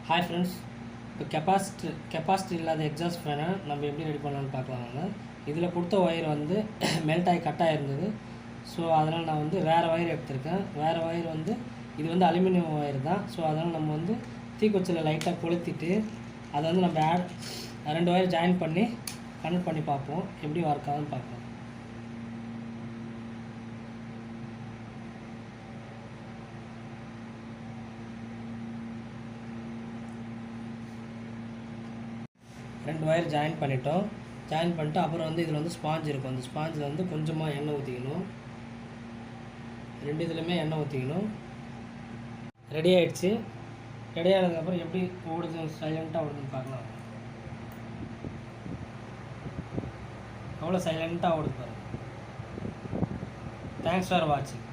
Hi friends, இப்போ capacity இல்லாத exhaust ஃபேனை நம்ம எப்படி ரெடி பண்ணலான்னு பார்க்கலாங்க. இதில் கொடுத்த ஒயர் வந்து மெல்ட் ஆகி கட்டாக இருந்தது. ஸோ அதனால் நான் வந்து வேறு ஒயர் எடுத்திருக்கேன். வேறு ஒயர் வந்து இது வந்து அலுமினியம் ஒயர் தான். ஸோ அதனால் நம்ம வந்து தீக்குச்சியில் லைட்டாக கொளுத்திட்டு அதை வந்து நம்ம 2 ஒயர் ஜாயின் பண்ணி கனெக்ட் பண்ணி பார்ப்போம், எப்படி ஒர்க் ஆகுதுன்னு பார்ப்போம். ரெண்டு ஒயர் ஜாயின் பண்ணிட்டோம். ஜாயின் பண்ணிட்டு அப்புறம் வந்து இதில் வந்து ஸ்பாஞ்ச் இருக்கும். அந்த ஸ்பாஞ்சில் வந்து கொஞ்சமாக எண்ணெய் ஊற்றிக்கணும். ரெண்டு இதுலையுமே எண்ணெய் ஊற்றிக்கணும். ரெடி ஆகிடுச்சு. ரெடி ஆனதுக்கப்புறம் எப்படி ஓடுது, சைலண்ட்டாக ஓடுதுன்னு பார்க்கலாம். எவ்வளோ சைலண்ட்டாக ஓடுது பாருங்கள். தேங்க்ஸ் ஃபார் வாட்சிங்.